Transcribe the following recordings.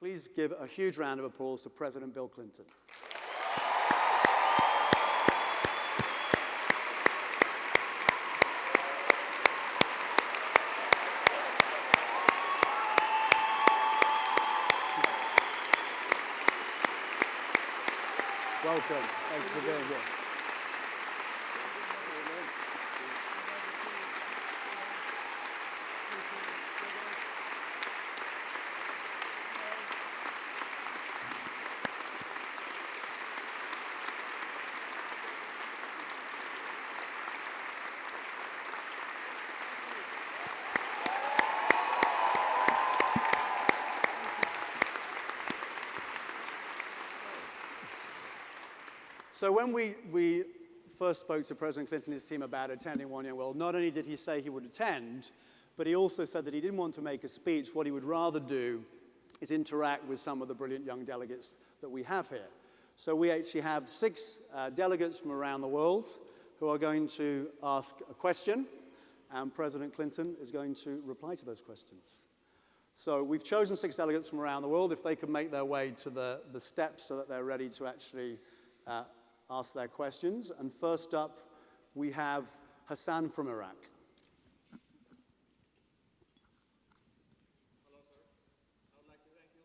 Please give a huge round of applause to President Bill Clinton. Welcome. Thanks for being here. So when we first spoke to President Clinton and his team about attending One Young World, not only did he say he would attend, but he also said that he didn't want to make a speech. What he would rather do is interact with some of the brilliant young delegates that we have here. So we actually have 6 delegates from around the world who are going to ask a question, and President Clinton is going to reply to those questions. So we've chosen 6 delegates from around the world. If they can make their way to the steps so that they're ready to actually ask their questions. And first up, we have Hassan from Iraq. Hello, sir. I would like to thank you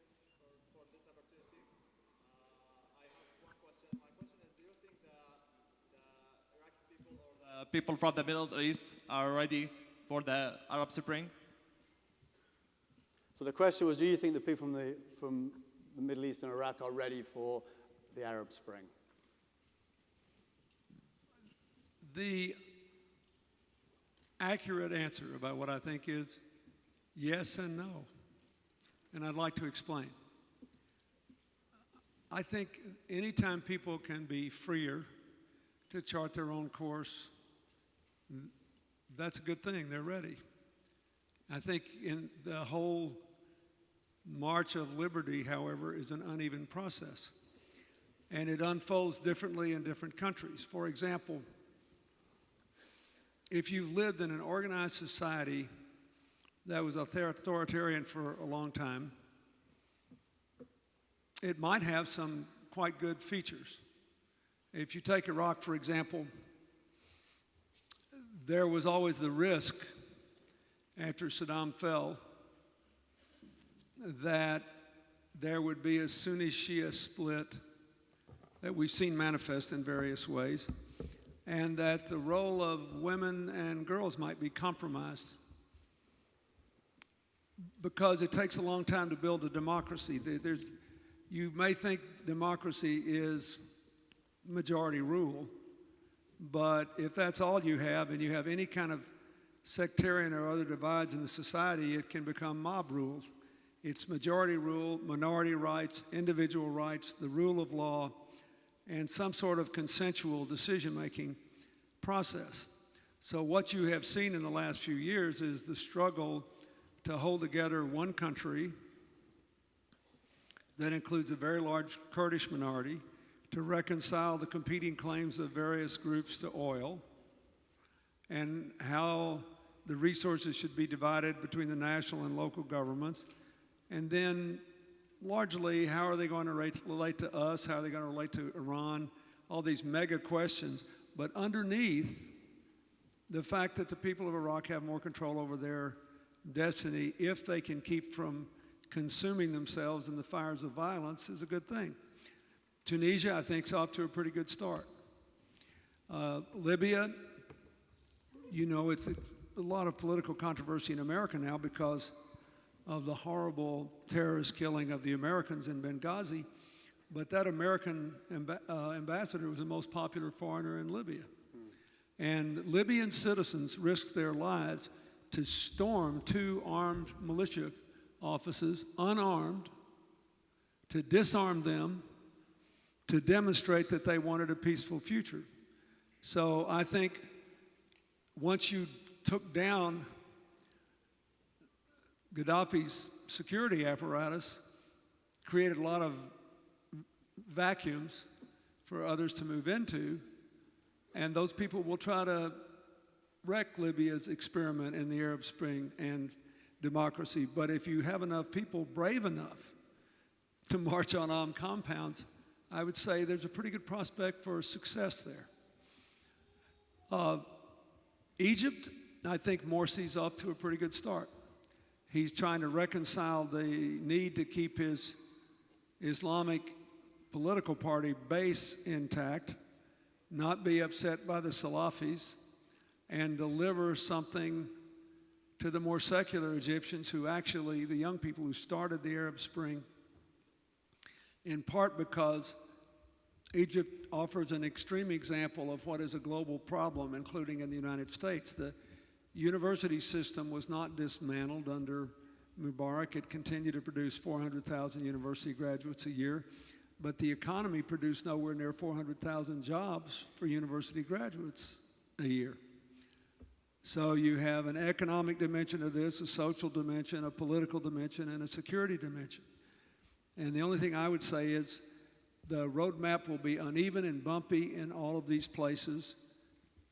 for this opportunity. I have one question. My question is, do you think the Iraqi people or the people from the Middle East are ready for the Arab Spring? So the question was, do you think the people from the Middle East and Iraq are ready for the Arab Spring? The accurate answer about what I think is yes and no. And I'd like to explain. I think anytime people can be freer to chart their own course, that's a good thing. They're ready. I think in the whole march of liberty, however, is an uneven process. And it unfolds differently in different countries. For example, if you've lived in an organized society that was authoritarian for a long time, it might have some quite good features. If you take Iraq, for example, there was always the risk after Saddam fell that there would be a Sunni-Shia split that we've seen manifest in various ways, and that the role of women and girls might be compromised because it takes a long time to build a democracy. You may think democracy is majority rule, but if that's all you have and you have any kind of sectarian or other divides in the society, it can become mob rule. It's majority rule, minority rights, individual rights, the rule of law, and some sort of consensual decision-making process. So what you have seen in the last few years is the struggle to hold together one country that includes a very large Kurdish minority, to reconcile the competing claims of various groups to oil, and how the resources should be divided between the national and local governments, and then largely, how are they going to relate to us? How are they going to relate to Iran? All these mega questions. But underneath, the fact that the people of Iraq have more control over their destiny, if they can keep from consuming themselves in the fires of violence, is a good thing. Tunisia, I think, is off to a pretty good start. Libya, you know, it's a lot of political controversy in America now because of the horrible terrorist killing of the Americans in Benghazi, but that American ambassador was the most popular foreigner in Libya. And Libyan citizens risked their lives to storm 2 armed militia offices, unarmed, to disarm them, to demonstrate that they wanted a peaceful future. So I think once you took down Gaddafi's security apparatus, created a lot of vacuums for others to move into, and those people will try to wreck Libya's experiment in the Arab Spring and democracy. But if you have enough people brave enough to march on armed compounds, I would say there's a pretty good prospect for success there. Egypt, I think Morsi's off to a pretty good start. He's trying to reconcile the need to keep his Islamic political party base intact, not be upset by the Salafis, and deliver something to the more secular Egyptians who actually, the young people who started the Arab Spring, in part because Egypt offers an extreme example of what is a global problem, including in the United States. The university system was not dismantled under Mubarak. It continued to produce 400,000 university graduates a year, but the economy produced nowhere near 400,000 jobs for university graduates a year. So you have an economic dimension of this, a social dimension, a political dimension, and a security dimension. And the only thing I would say is the roadmap will be uneven and bumpy in all of these places,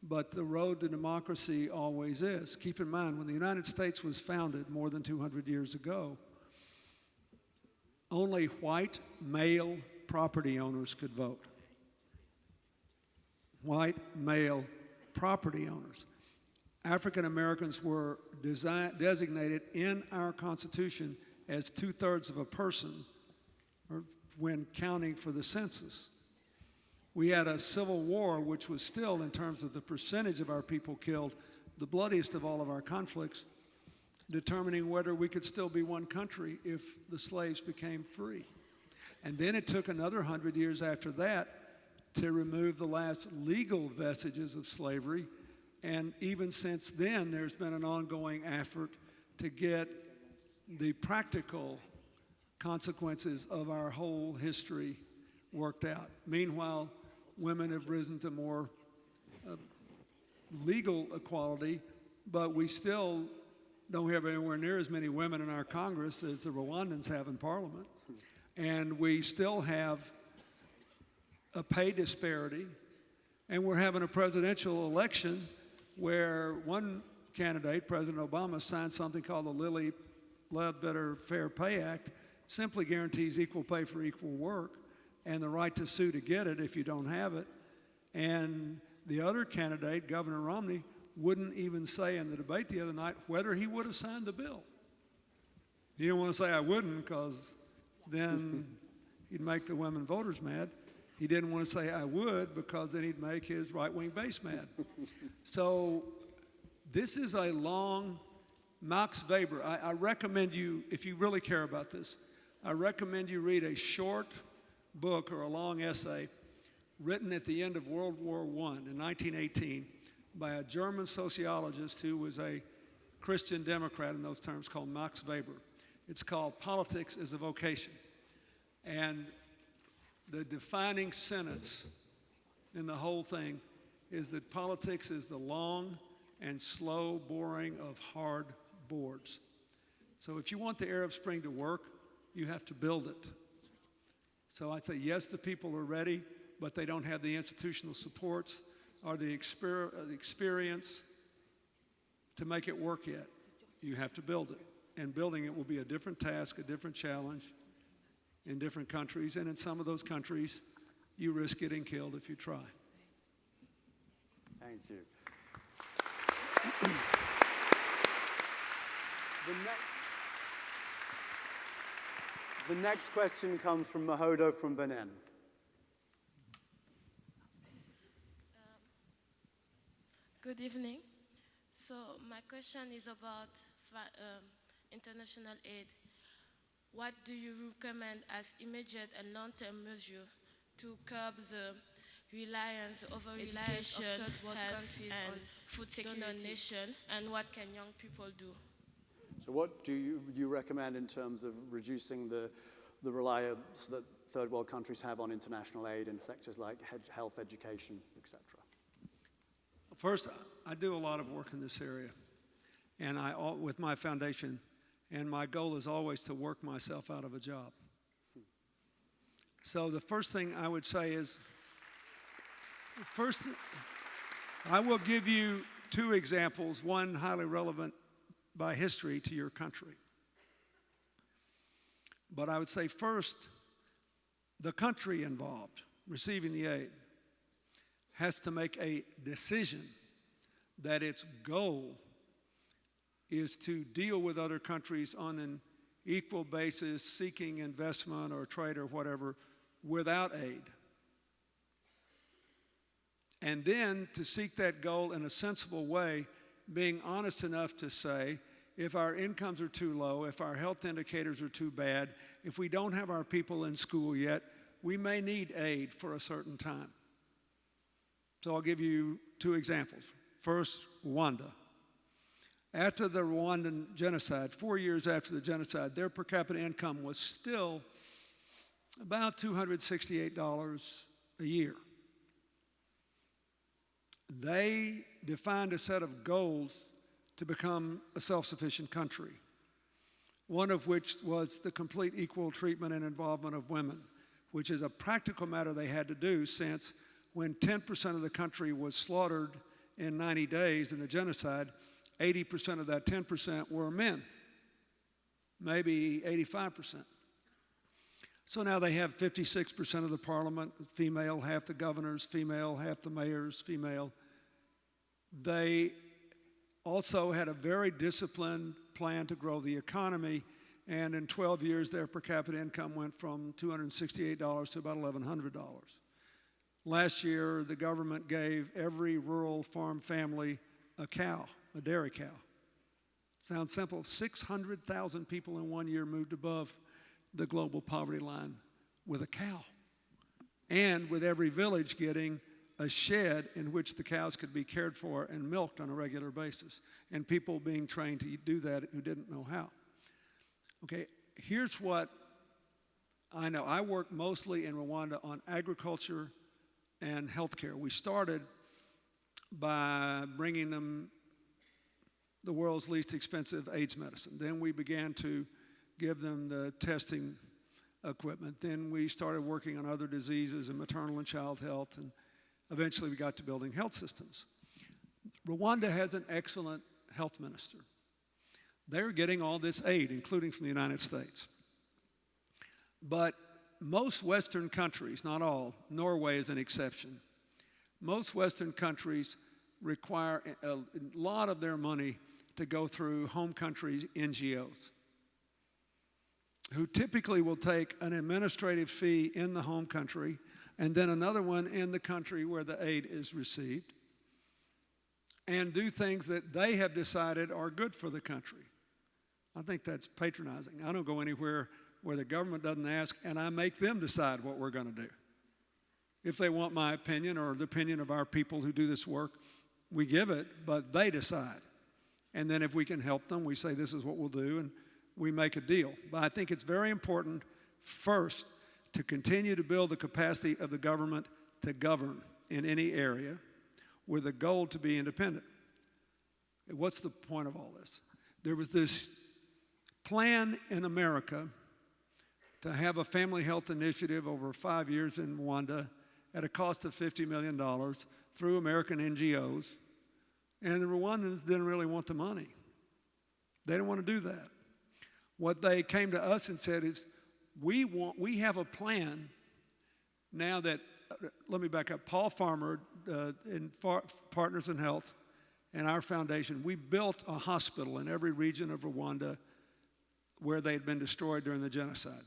but the road to democracy always is. Keep in mind, when the United States was founded more than 200 years ago, only white male property owners could vote. White male property owners. African Americans were designated in our Constitution as 2/3 of a person when counting for the census. We had a civil war, which was still, in terms of the percentage of our people killed, the bloodiest of all of our conflicts, determining whether we could still be one country if the slaves became free. And then it took another 100 years after that to remove the last legal vestiges of slavery. And even since then, there's been an ongoing effort to get the practical consequences of our whole history worked out. Meanwhile, women have risen to more legal equality, but we still don't have anywhere near as many women in our Congress as the Rwandans have in Parliament. And we still have a pay disparity, and we're having a presidential election where one candidate, President Obama, signed something called the Lilly Ledbetter Fair Pay Act, simply guarantees equal pay for equal work and the right to sue to get it if you don't have it. And the other candidate, Governor Romney, wouldn't even say in the debate the other night whether he would have signed the bill. He didn't want to say I wouldn't because then he'd make the women voters mad. He didn't want to say I would because then he'd make his right-wing base mad. So this is a long, Max Weber, I recommend you, if you really care about this, I recommend you read a short book or a long essay written at the end of World War I in 1918 by a German sociologist who was a Christian Democrat in those terms called Max Weber. It's called Politics is a Vocation. And the defining sentence in the whole thing is that politics is the long and slow boring of hard boards. So if you want the Arab Spring to work, you have to build it. So I'd say, yes, the people are ready, but they don't have the institutional supports or the experience to make it work yet. You have to build it. And building it will be a different task, a different challenge in different countries. And in some of those countries, you risk getting killed if you try. Thank you. The next question comes from Mahodo from Benin. Good evening. So my question is about international aid. What do you recommend as immediate and long-term measures to curb the reliance of third world countries on food security, donation, and what can young people do? So what do you recommend in terms of reducing the reliance that third world countries have on international aid in sectors like health, education, etc.? First, I do a lot of work in this area, and with my foundation, and my goal is always to work myself out of a job. So the first thing I would say is, first, I will give you two examples, one highly relevant by history to your country. But I would say first, the country involved, receiving the aid, has to make a decision that its goal is to deal with other countries on an equal basis, seeking investment or trade or whatever, without aid. And then to seek that goal in a sensible way, being honest enough to say, if our incomes are too low, if our health indicators are too bad, if we don't have our people in school yet, we may need aid for a certain time. So I'll give you two examples. First, Rwanda. After the Rwandan genocide, 4 years after the genocide, their per capita income was still about $268 a year. They defined a set of goals to become a self-sufficient country, one of which was the complete equal treatment and involvement of women, which is a practical matter they had to do, since when 10% of the country was slaughtered in 90 days in the genocide, 80% of that 10% were men, maybe 85%. So now they have 56% of the parliament female, half the governors female, half the mayors female. They also had a very disciplined plan to grow the economy, and in 12 years their per capita income went from $268 to about $1,100. Last year the government gave every rural farm family a cow, a dairy cow. Sounds simple. 600,000 people in 1 year moved above the global poverty line with a cow. And with every village getting a shed in which the cows could be cared for and milked on a regular basis. And people being trained to do that who didn't know how. Okay, here's what I know. I work mostly in Rwanda on agriculture and healthcare. We started by bringing them the world's least expensive AIDS medicine. Then we began to give them the testing equipment. Then we started working on other diseases and maternal and child health, and eventually we got to building health systems. Rwanda has an excellent health minister. They're getting all this aid, including from the United States. But most Western countries, not all, Norway is an exception, most Western countries require a lot of their money to go through home country NGOs, who typically will take an administrative fee in the home country and then another one in the country where the aid is received, and do things that they have decided are good for the country. I think that's patronizing. I don't go anywhere where the government doesn't ask, and I make them decide what we're going to do. If they want my opinion or the opinion of our people who do this work, we give it, but they decide. And then if we can help them, we say this is what we'll do, and we make a deal. But I think it's very important, first, to continue to build the capacity of the government to govern in any area with a goal to be independent. What's the point of all this? There was this plan in America to have a family health initiative over 5 years in Rwanda at a cost of $50 million through American NGOs, and the Rwandans didn't really want the money. They didn't want to do that. What they came to us and said is, we have a plan now that, let me back up, Paul Farmer in Partners in Health and our foundation, we built a hospital in every region of Rwanda where they had been destroyed during the genocide.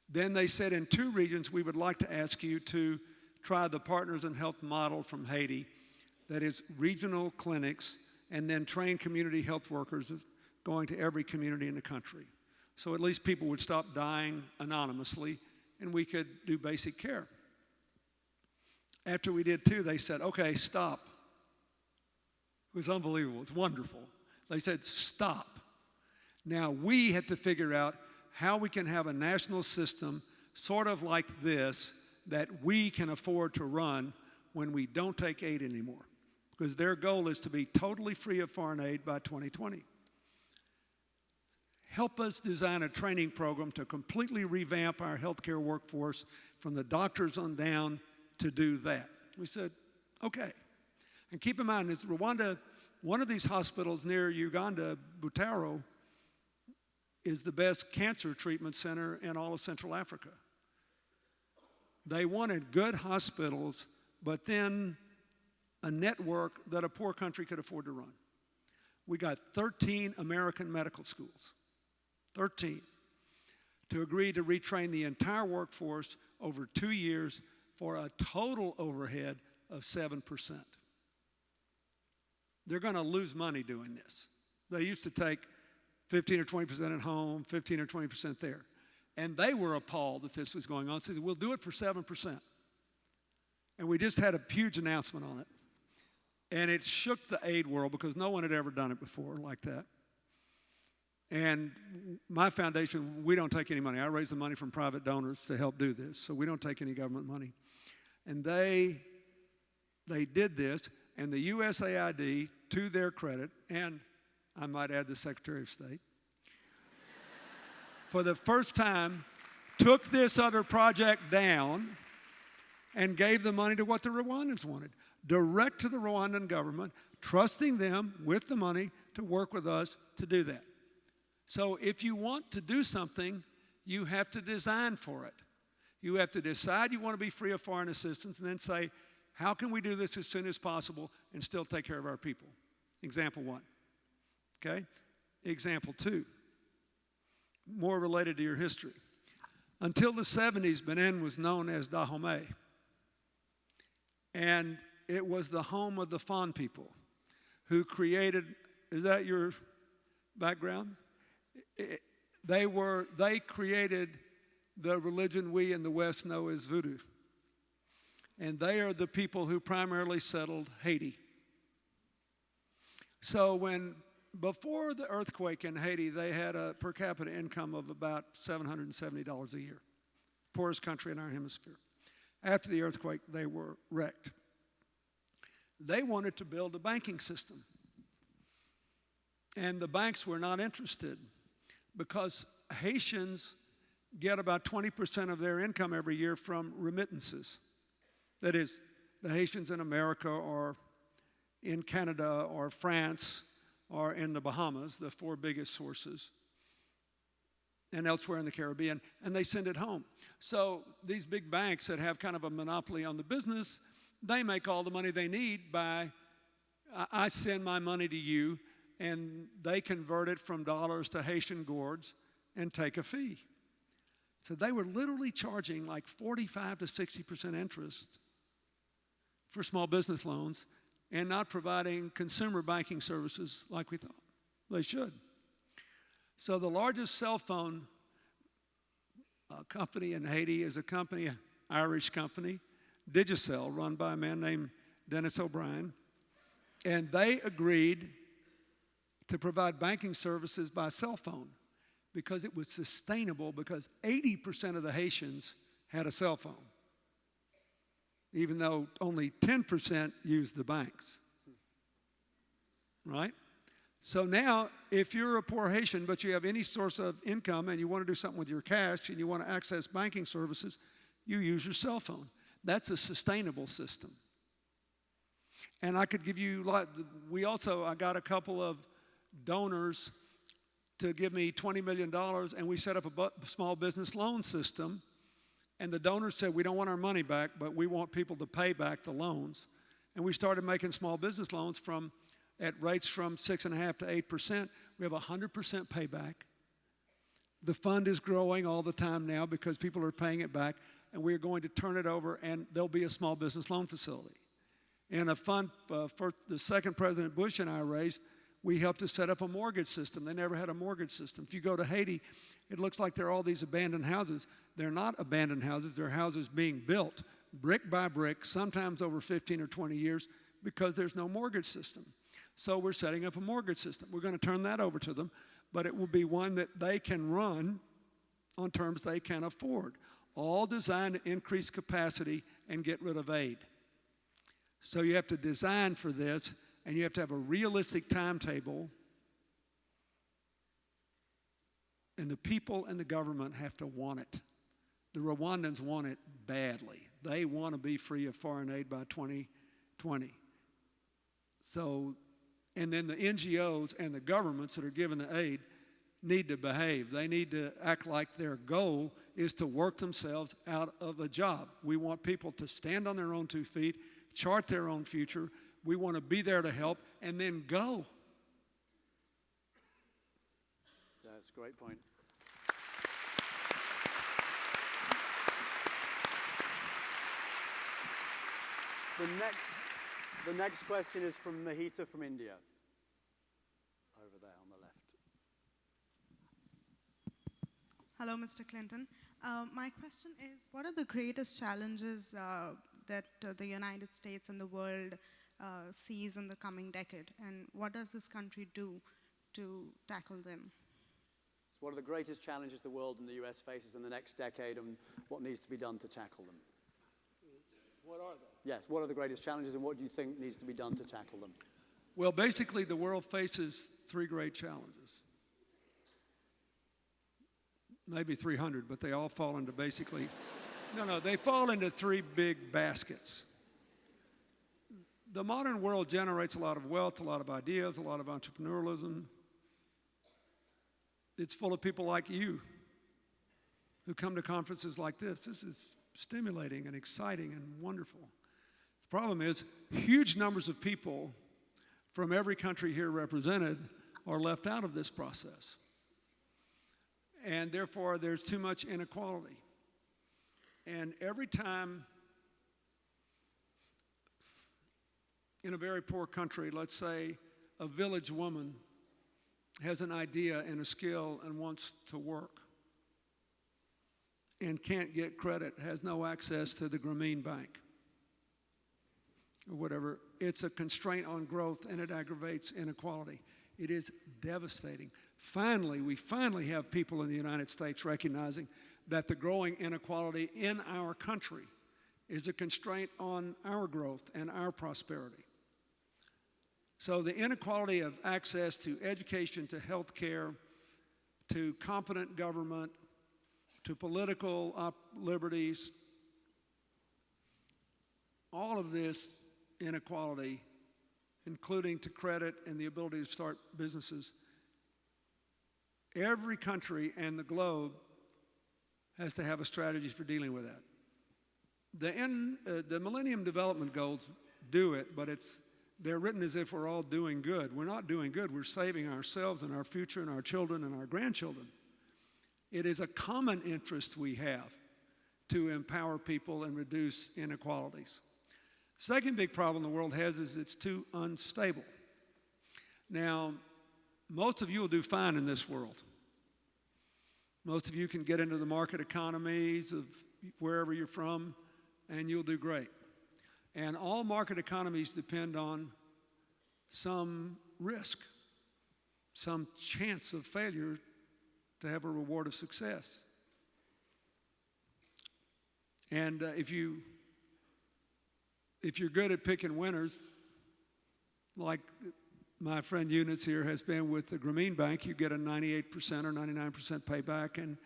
Then they said in 2 regions, we would like to ask you to try the Partners in Health model from Haiti, that is regional clinics, and then train community health workers going to every community in the country. So at least people would stop dying anonymously and we could do basic care. After we did 2, they said, okay, stop. It was unbelievable, it's wonderful. They said, stop. Now we have to figure out how we can have a national system sort of like this that we can afford to run when we don't take aid anymore. Because their goal is to be totally free of foreign aid by 2020. Help us design a training program to completely revamp our healthcare workforce from the doctors on down to do that. We said, okay. And keep in mind, is Rwanda, one of these hospitals near Uganda, Butaro, is the best cancer treatment center in all of Central Africa. They wanted good hospitals, but then a network that a poor country could afford to run. We got 13 American medical schools, 13, to agree to retrain the entire workforce over 2 years for a total overhead of 7%. They're going to lose money doing this. They used to take 15 or 20% at home, 15 or 20% there. And they were appalled that this was going on. So they said, we'll do it for 7%. And we just had a huge announcement on it. And it shook the aid world because no one had ever done it before like that. And my foundation, we don't take any money. I raise the money from private donors to help do this. So we don't take any government money. And they did this, and the USAID, to their credit, and I might add the Secretary of State, for the first time, took this other project down and gave the money to what the Rwandans wanted, direct to the Rwandan government, trusting them with the money to work with us to do that. So if you want to do something, you have to design for it. You have to decide you want to be free of foreign assistance and then say, how can we do this as soon as possible and still take care of our people? Example 1. Okay? Example 2. More related to your history. Until the 70s, Benin was known as Dahomey. And it was the home of the Fon people who created, is that your background? They created the religion we in the West know as voodoo. And they are the people who primarily settled Haiti. So before the earthquake in Haiti, they had a per capita income of about $770 a year. Poorest country in our hemisphere. After the earthquake, they were wrecked. They wanted to build a banking system. And the banks were not interested because Haitians get about 20% of their income every year from remittances. That is, the Haitians in America or in Canada or France or in the Bahamas, the 4 biggest sources, and elsewhere in the Caribbean, and they send it home. So these big banks that have kind of a monopoly on the business, they make all the money they need by, I send my money to you, and they convert it from dollars to Haitian gourds and take a fee. So they were literally charging like 45 to 60% interest for small business loans and not providing consumer banking services like we thought they should. So the largest cell phone company in Haiti is a company, an Irish company, Digicel, run by a man named Dennis O'Brien. And they agreed to provide banking services by cell phone because it was sustainable because 80% of the Haitians had a cell phone, even though only 10% used the banks, right? So now, if you're a poor Haitian, but you have any source of income and you want to do something with your cash and you want to access banking services, you use your cell phone. That's a sustainable system. And I could give you, I got a couple of donors to give me $20 million, and we set up a small business loan system. And the donors said, we don't want our money back, but we want people to pay back the loans. And we started making small business loans at rates from 6.5% to 8%. We have 100% payback. The fund is growing all the time now because people are paying it back, and we're going to turn it over, and there'll be a small business loan facility. And a fund for the second President Bush and I raised, we helped to set up a mortgage system. They never had a mortgage system. If you go to Haiti, it looks like there are all these abandoned houses. They're not abandoned houses. They're houses being built brick by brick, sometimes over 15 or 20 years, because there's no mortgage system. So we're setting up a mortgage system. We're going to turn that over to them, but it will be one that they can run on terms they can afford, all designed to increase capacity and get rid of aid. So you have to design for this, and you have to have a realistic timetable. And the people and the government have to want it. The Rwandans want it badly. They want to be free of foreign aid by 2020. So, and then the NGOs and the governments that are giving the aid, need to behave. They need to act like their goal is to work themselves out of a job. We want people to stand on their own 2 feet, chart their own future. We want to be there to help and then go. That's a great point. The next question is from Mahita from India. Over there on the left. Hello, Mr. Clinton. My question is, what are the greatest challenges that the United States and the world sees in the coming decade? And what does this country do to tackle them? So what are the greatest challenges the world and the US faces in the next decade, and what needs to be done to tackle them? What are they? Yes, what are the greatest challenges, and what do you think needs to be done to tackle them? Well, basically, the world faces 3 great challenges. Maybe 300, but they all fall into basically, they fall into 3 big baskets. The modern world generates a lot of wealth, a lot of ideas, a lot of entrepreneurialism. It's full of people like you who come to conferences like this. This is stimulating and exciting and wonderful. The problem is, huge numbers of people from every country here represented are left out of this process. And therefore, there's too much inequality. And every time in a very poor country, let's say a village woman has an idea and a skill and wants to work and can't get credit, has no access to the Grameen Bank or whatever, it's a constraint on growth and it aggravates inequality. It is devastating. We finally have people in the United States recognizing that the growing inequality in our country is a constraint on our growth and our prosperity. So the inequality of access to education, to health care, to competent government, to political liberties, all of this inequality, including to credit and the ability to start businesses, every country and the globe has to have a strategy for dealing with that. The Millennium Development Goals do it, but they're written as if we're all doing good. We're not doing good. We're saving ourselves and our future and our children and our grandchildren. It is a common interest we have to empower people and reduce inequalities. Second big problem the world has is it's too unstable. Now, most of you will do fine in this world. Most of you can get into the market economies of wherever you're from, and you'll do great. And all market economies depend on some risk, some chance of failure to have a reward of success. And if you're good at picking winners, like my friend Yunus here has been with the Grameen Bank, you get a 98% or 99% payback, and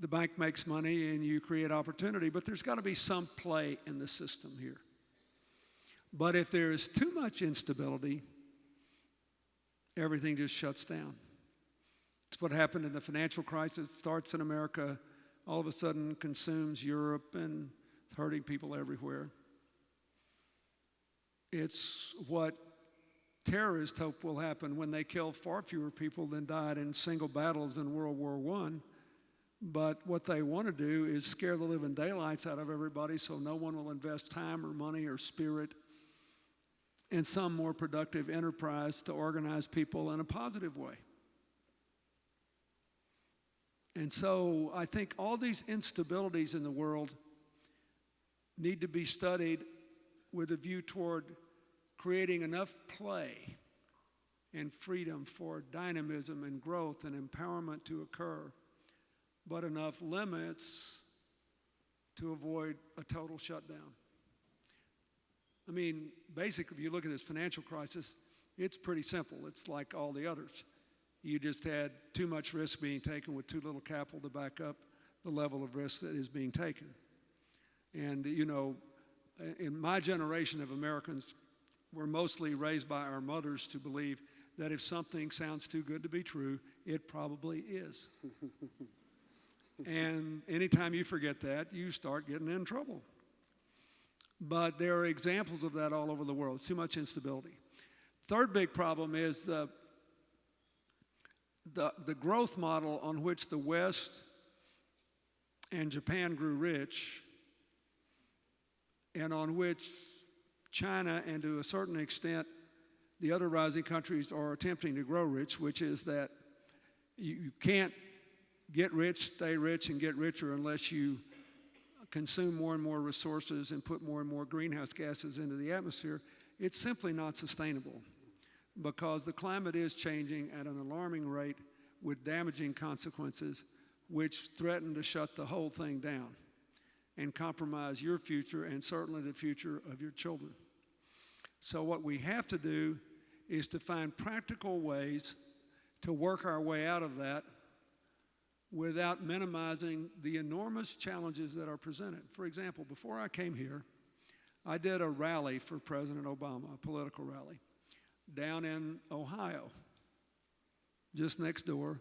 the bank makes money and you create opportunity, but there's got to be some play in the system here. But if there is too much instability, everything just shuts down. It's what happened in the financial crisis. It starts in America, all of a sudden consumes Europe and it's hurting people everywhere. It's what terrorists hope will happen when they kill far fewer people than died in single battles in World War I. But what they want to do is scare the living daylights out of everybody so no one will invest time or money or spirit in some more productive enterprise to organize people in a positive way. And so I think all these instabilities in the world need to be studied with a view toward creating enough play and freedom for dynamism and growth and empowerment to occur, but enough limits to avoid a total shutdown. I mean, basically, if you look at this financial crisis, it's pretty simple. It's like all the others. You just had too much risk being taken with too little capital to back up the level of risk that is being taken. And, you know, in my generation of Americans, we're mostly raised by our mothers to believe that if something sounds too good to be true, it probably is. And anytime you forget that, you start getting in trouble. But there are examples of that all over the world. Too much instability. Third big problem is the growth model on which the West and Japan grew rich, and on which China and to a certain extent the other rising countries are attempting to grow rich, which is that you can't get rich, stay rich, and get richer unless you consume more and more resources and put more and more greenhouse gases into the atmosphere. It's simply not sustainable because the climate is changing at an alarming rate with damaging consequences which threaten to shut the whole thing down and compromise your future and certainly the future of your children. So what we have to do is to find practical ways to work our way out of that without minimizing the enormous challenges that are presented. For example, before I came here, I did a rally for President Obama, a political rally, down in Ohio, just next door,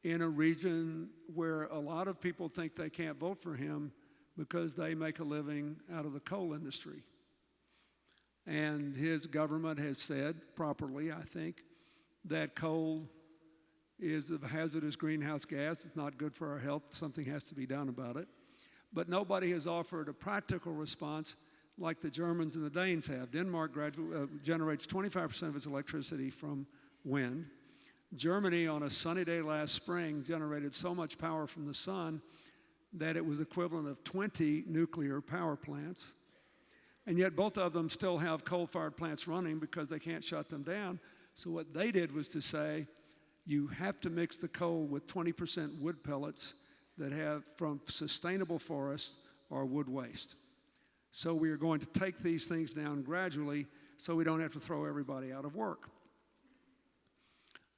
in a region where a lot of people think they can't vote for him because they make a living out of the coal industry. And his government has said, properly I think, that coal is a hazardous greenhouse gas. It's not good for our health. Something has to be done about it. But nobody has offered a practical response like the Germans and the Danes have. Denmark generates 25% of its electricity from wind. Germany, on a sunny day last spring, generated so much power from the sun that it was equivalent of 20 nuclear power plants. And yet both of them still have coal-fired plants running because they can't shut them down. So what they did was to say, you have to mix the coal with 20% wood pellets that have from sustainable forests or wood waste. So we are going to take these things down gradually so we don't have to throw everybody out of work.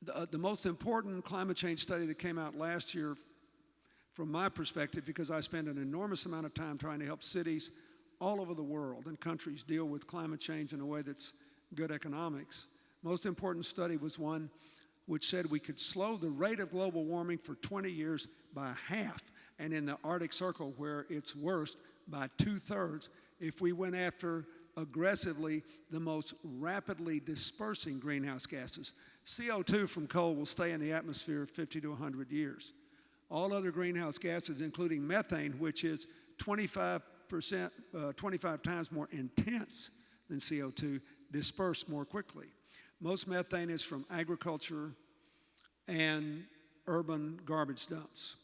The most important climate change study that came out last year, from my perspective, because I spend an enormous amount of time trying to help cities all over the world and countries deal with climate change in a way that's good economics. Most important study was one which said we could slow the rate of global warming for 20 years by half, and in the Arctic Circle, where it's worst, by 2/3 if we went after aggressively the most rapidly dispersing greenhouse gases. CO2 from coal will stay in the atmosphere 50 to 100 years. All other greenhouse gases, including methane, which is 25 times more intense than CO2, disperse more quickly. Most methane is from agriculture and urban garbage dumps.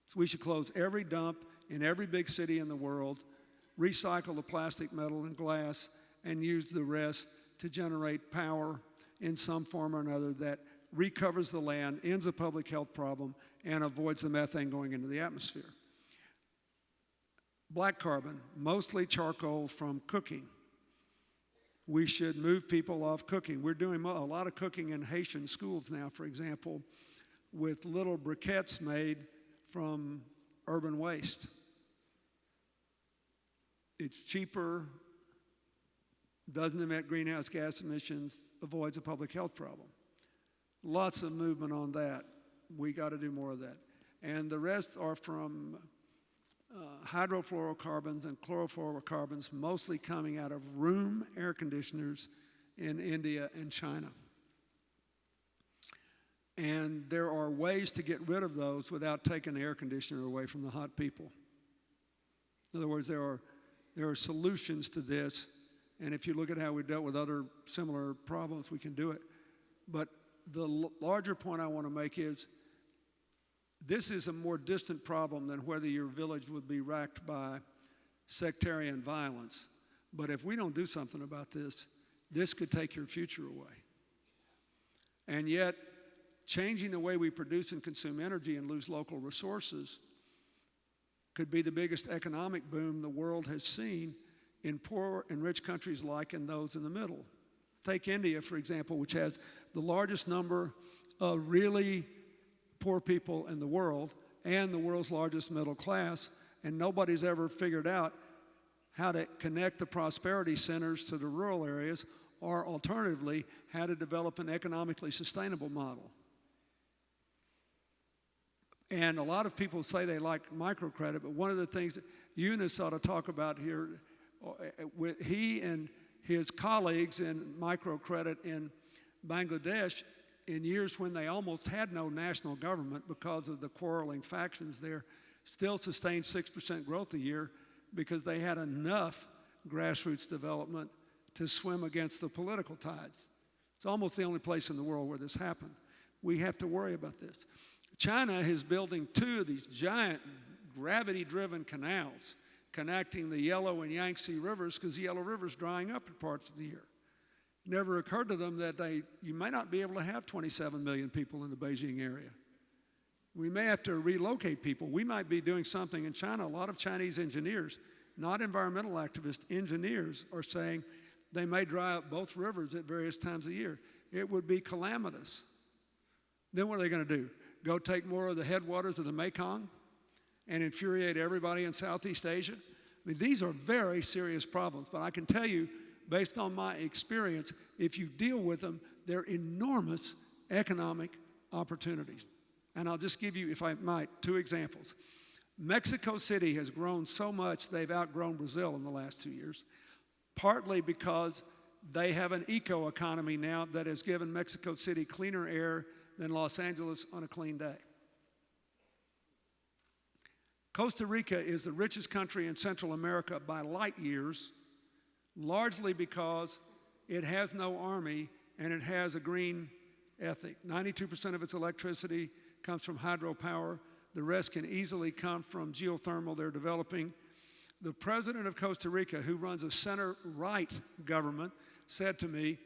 So we should close every dump in every big city in the world, recycle the plastic, metal, and glass, and use the rest to generate power in some form or another that recovers the land, ends a public health problem, and avoids the methane going into the atmosphere. Black carbon, mostly charcoal from cooking. We should move people off cooking. We're doing a lot of cooking in Haitian schools now, for example, with little briquettes made from urban waste. It's cheaper, doesn't emit greenhouse gas emissions, avoids a public health problem. Lots of movement on that. We got to do more of that. And the rest are from hydrofluorocarbons and chlorofluorocarbons, mostly coming out of room air conditioners in India and China. And there are ways to get rid of those without taking the air conditioner away from the hot people. In other words, there are solutions to this, and if you look at how we dealt with other similar problems, we can do it. But the larger point I want to make is this is a more distant problem than whether your village would be racked by sectarian violence. But if we don't do something about this, this could take your future away. And yet, changing the way we produce and consume energy and lose local resources could be the biggest economic boom the world has seen in poor and rich countries like in those in the middle. Take India, for example, which has the largest number of really poor people in the world and the world's largest middle class, and nobody's ever figured out how to connect the prosperity centers to the rural areas or alternatively, how to develop an economically sustainable model. And a lot of people say they like microcredit, but one of the things that Yunus ought to talk about here, he and his colleagues in microcredit in Bangladesh, in years when they almost had no national government because of the quarreling factions there, still sustained 6% growth a year because they had enough grassroots development to swim against the political tides. It's almost the only place in the world where this happened. We have to worry about this. China is building 2 of these giant gravity-driven canals connecting the Yellow and Yangtze rivers because the Yellow River's drying up in parts of the year. It never occurred to them that you may not be able to have 27 million people in the Beijing area. We may have to relocate people. We might be doing something in China. A lot of Chinese engineers, not environmental activists, engineers are saying they may dry up both rivers at various times of year. It would be calamitous. Then what are they going to do? Go take more of the headwaters of the Mekong and infuriate everybody in Southeast Asia? I mean, these are very serious problems, but I can tell you, based on my experience, if you deal with them, they're enormous economic opportunities. And I'll just give you, if I might, 2 examples. Mexico City has grown so much they've outgrown Brazil in the last 2 years, partly because they have an eco-economy now that has given Mexico City cleaner air than Los Angeles on a clean day. Costa Rica is the richest country in Central America by light years, largely because it has no army and it has a green ethic. 92% of its electricity comes from hydropower. The rest can easily come from geothermal they're developing. The president of Costa Rica, who runs a center-right government, said to me,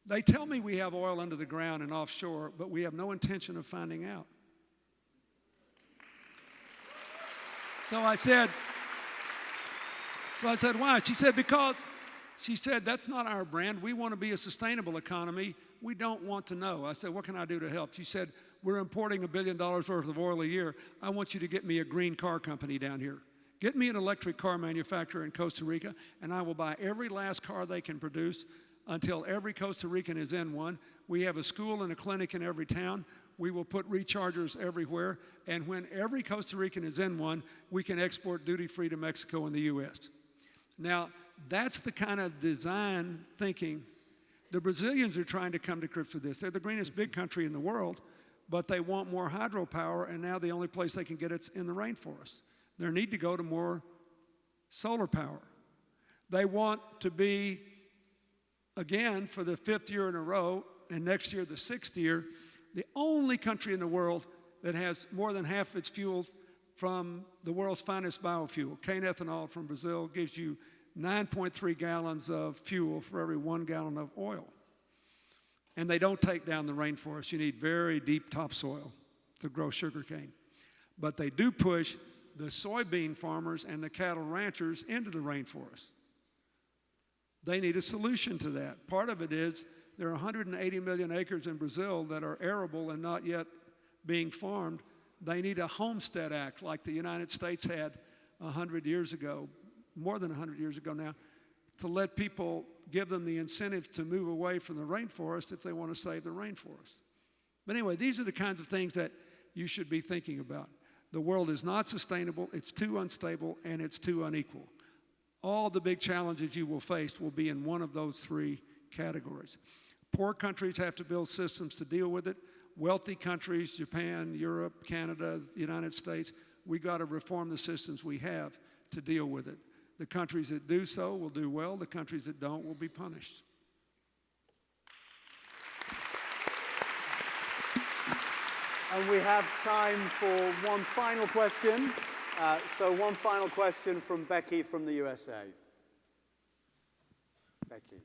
"They tell me we have oil under the ground and offshore, but we have no intention of finding out." So I said, why? She said, because, she said, that's not our brand. We want to be a sustainable economy. We don't want to know. I said, what can I do to help? She said, we're importing $1 billion worth of oil a year. I want you to get me a green car company down here. Get me an electric car manufacturer in Costa Rica, and I will buy every last car they can produce until every Costa Rican is in one. We have a school and a clinic in every town. We will put rechargers everywhere. And when every Costa Rican is in one, we can export duty-free to Mexico and the U.S. Now, that's the kind of design thinking. The Brazilians are trying to come to grips with this. They're the greenest big country in the world, but they want more hydropower, and now the only place they can get it's in the rainforest. They need to go to more solar power. They want to be, again, for the 5th year in a row, and next year the 6th year, the only country in the world that has more than half of its fuel from the world's finest biofuel. Cane ethanol from Brazil gives you 9.3 gallons of fuel for every 1 gallon of oil. And they don't take down the rainforest. You need very deep topsoil to grow sugarcane. But they do push the soybean farmers and the cattle ranchers into the rainforest. They need a solution to that. Part of it is there are 180 million acres in Brazil that are arable and not yet being farmed. They need a homestead act like the United States had 100 years ago, more than 100 years ago now, to let people, give them the incentive to move away from the rainforest if they want to save the rainforest. But anyway, these are the kinds of things that you should be thinking about. The world is not sustainable, it's too unstable, and it's too unequal. All the big challenges you will face will be in one of those 3 categories. Poor countries have to build systems to deal with it. Wealthy countries, Japan, Europe, Canada, the United States, we got to reform the systems we have to deal with it. The countries that do so will do well. The countries that don't will be punished. And we have time for one final question. So one final question from Becky from the USA. Becky.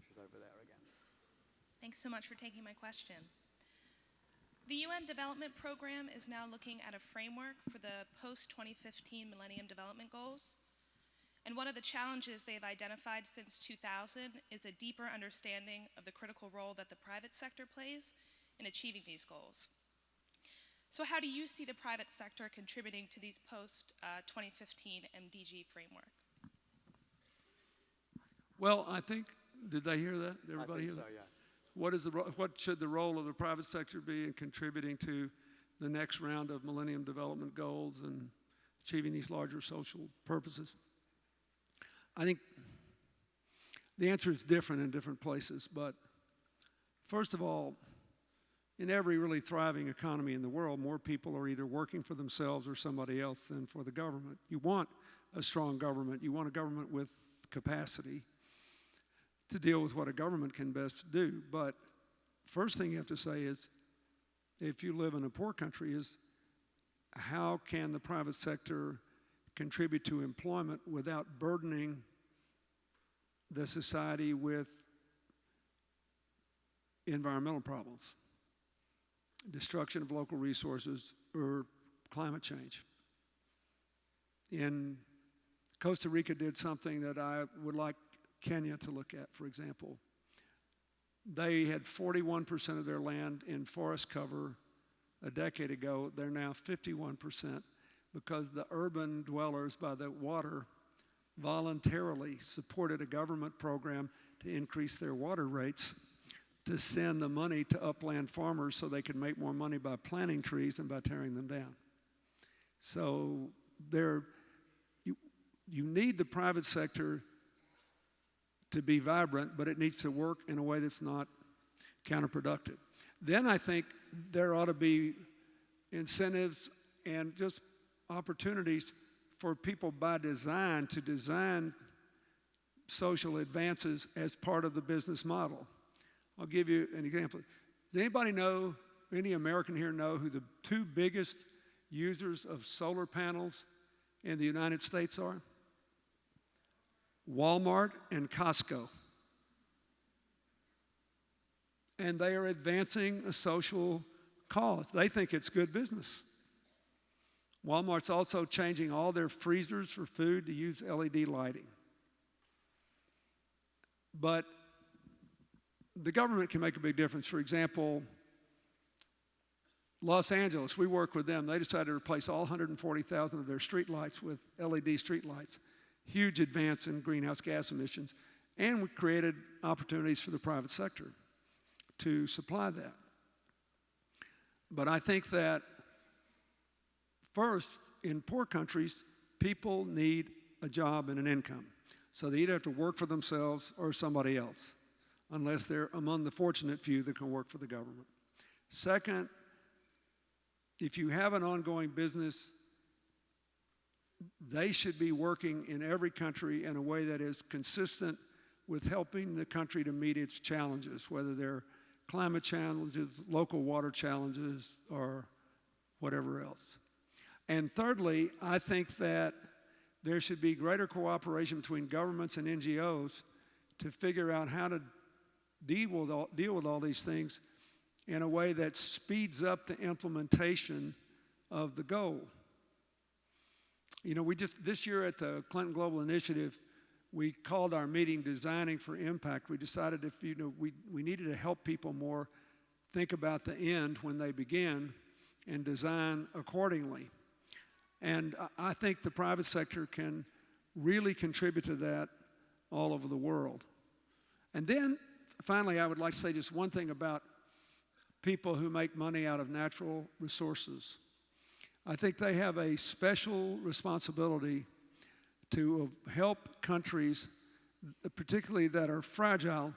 She's over there again. Thanks so much for taking my question. The UN Development Program is now looking at a framework for the post-2015 Millennium Development Goals. And one of the challenges they've identified since 2000 is a deeper understanding of the critical role that the private sector plays in achieving these goals. So how do you see the private sector contributing to these post-2015 MDG framework? Well, I think, did they hear that? Did I everybody think hear so, that? yeah. What should the role of the private sector be in contributing to the next round of Millennium Development Goals and achieving these larger social purposes? I think the answer is different in different places, but first of all, in every really thriving economy in the world, more people are either working for themselves or somebody else than for the government. You want a strong government. You want a government with capacity to deal with what a government can best do. But first thing you have to say is, if you live in a poor country, is how can the private sector contribute to employment without burdening the society with environmental problems, destruction of local resources, or climate change. In Costa Rica did something that I would like Kenya to look at, for example. They had 41% of their land in forest cover a decade ago. They're now 51% because the urban dwellers by the water voluntarily supported a government program to increase their water rates, to send the money to upland farmers so they could make more money by planting trees than by tearing them down. So you need the private sector to be vibrant, but it needs to work in a way that's not counterproductive. Then I think there ought to be incentives and just opportunities for people by design to design social advances as part of the business model. I'll give you an example. Does anybody know, any American here know who the two biggest users of solar panels in the United States are? Walmart and Costco. And they are advancing a social cause. They think it's good business. Walmart's also changing all their freezers for food to use LED lighting. But the government can make a big difference. For example, Los Angeles, we work with them. They decided to replace all 140,000 of their street lights with LED street lights. Huge advance in greenhouse gas emissions. And we created opportunities for the private sector to supply that. But I think that first, in poor countries, people need a job and an income. So they either have to work for themselves or somebody else, unless they're among the fortunate few that can work for the government. Second, if you have an ongoing business, they should be working in every country in a way that is consistent with helping the country to meet its challenges, whether they're climate challenges, local water challenges, or whatever else. And thirdly, I think that there should be greater cooperation between governments and NGOs to figure out how to deal with all these things in a way that speeds up the implementation of the goal. You know, this year at the Clinton Global Initiative, we called our meeting Designing for Impact. We decided we needed to help people more think about the end when they begin and design accordingly. And I think the private sector can really contribute to that all over the world. And then, finally, I would like to say just one thing about people who make money out of natural resources. I think they have a special responsibility to help countries, particularly that are fragile,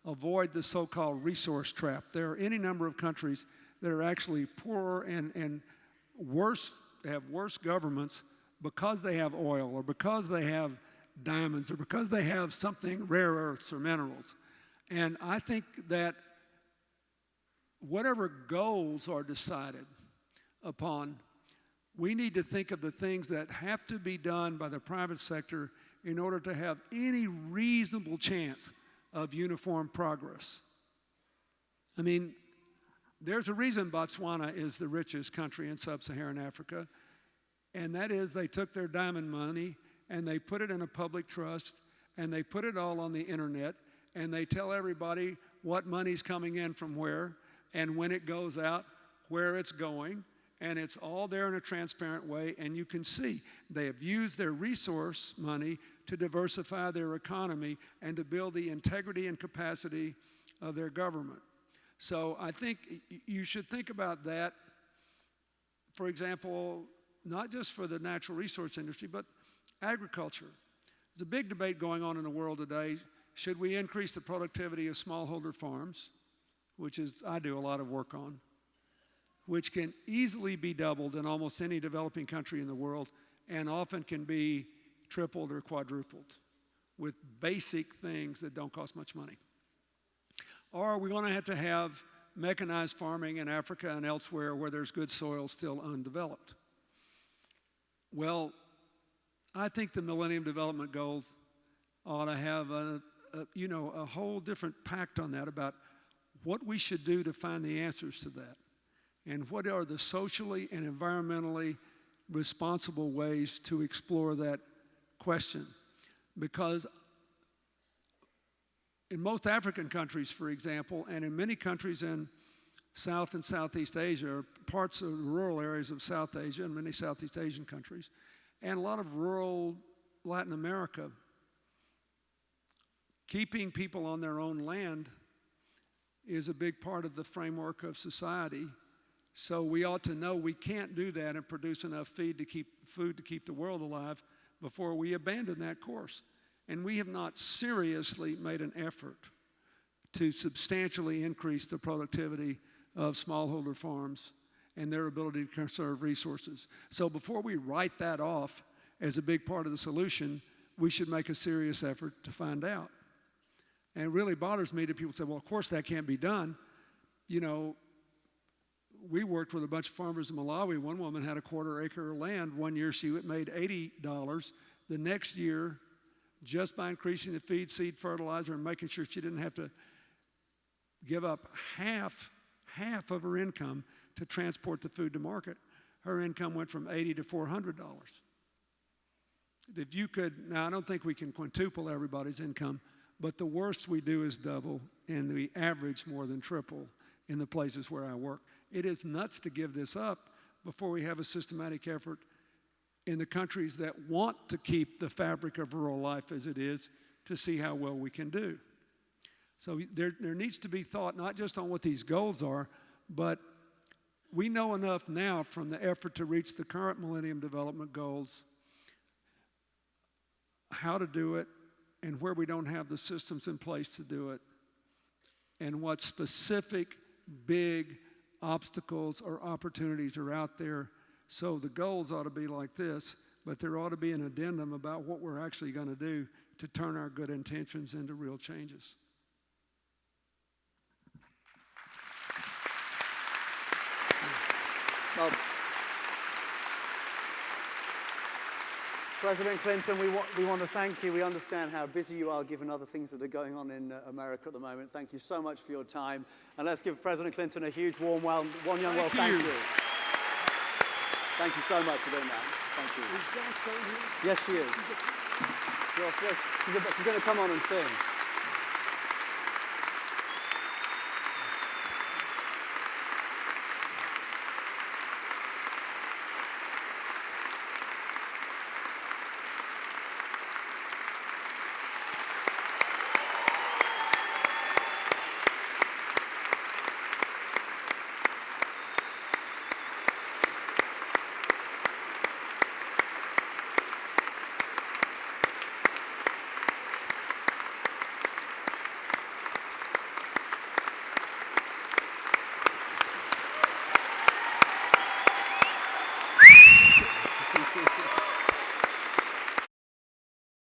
avoid the so-called resource trap. There are any number of countries that are actually poorer and worse, have worse governments because they have oil or because they have diamonds or because they have something, rare earths or minerals. And I think that whatever goals are decided upon, we need to think of the things that have to be done by the private sector in order to have any reasonable chance of uniform progress. I mean, there's a reason Botswana is the richest country in sub-Saharan Africa, and that is they took their diamond money and they put it in a public trust and they put it all on the internet and they tell everybody what money's coming in from where and when it goes out, where it's going, And it's all there in a transparent way, and you can see they have used their resource money to diversify their economy and to build the integrity and capacity of their government. So I think you should think about that, for example, not just for the natural resource industry, but agriculture. There's a big debate going on in the world today. Should we increase the productivity of smallholder farms, which is I do a lot of work on, which can easily be doubled in almost any developing country in the world and often can be tripled or quadrupled with basic things that don't cost much money? Or are we going to have mechanized farming in Africa and elsewhere where there's good soil still undeveloped? Well, I think the Millennium Development Goals ought to have a whole different pact on that about what we should do to find the answers to that. And what are the socially and environmentally responsible ways to explore that question? Because in most African countries, for example, and in many countries in South and Southeast Asia, or parts of rural areas of South Asia and many Southeast Asian countries, and a lot of rural Latin America, keeping people on their own land is a big part of the framework of society. So we ought to know we can't do that and produce enough food to keep the world alive before we abandon that course. And we have not seriously made an effort to substantially increase the productivity of smallholder farms and their ability to conserve resources. So before we write that off as a big part of the solution, we should make a serious effort to find out. And it really bothers me that people say, well, of course that can't be done. You know, we worked with a bunch of farmers in Malawi. One woman had a 1/4 acre of land. One year she made $80. The next year, just by increasing the feed, seed, fertilizer, and making sure she didn't have to give up half of her income to transport the food to market, her income went from $80 to $400. If you could, now I don't think we can quintuple everybody's income, but the worst we do is double, and the average more than triple in the places where I work. It is nuts to give this up before we have a systematic effort in the countries that want to keep the fabric of rural life as it is to see how well we can do. So there needs to be thought not just on what these goals are, but we know enough now from the effort to reach the current Millennium Development Goals how to do it and where we don't have the systems in place to do it, and what specific big obstacles or opportunities are out there. So the goals ought to be like this, but there ought to be an addendum about what we're actually going to do to turn our good intentions into real changes. Well, President Clinton, we want to thank you. We understand how busy you are given other things that are going on in America at the moment. Thank you so much for your time. And let's give President Clinton a huge warm well. Thank you. Thank you so much for doing that. Thank you. Is Josh down here? Yes, she is. Yes, she's going to come on and sing. Thank you.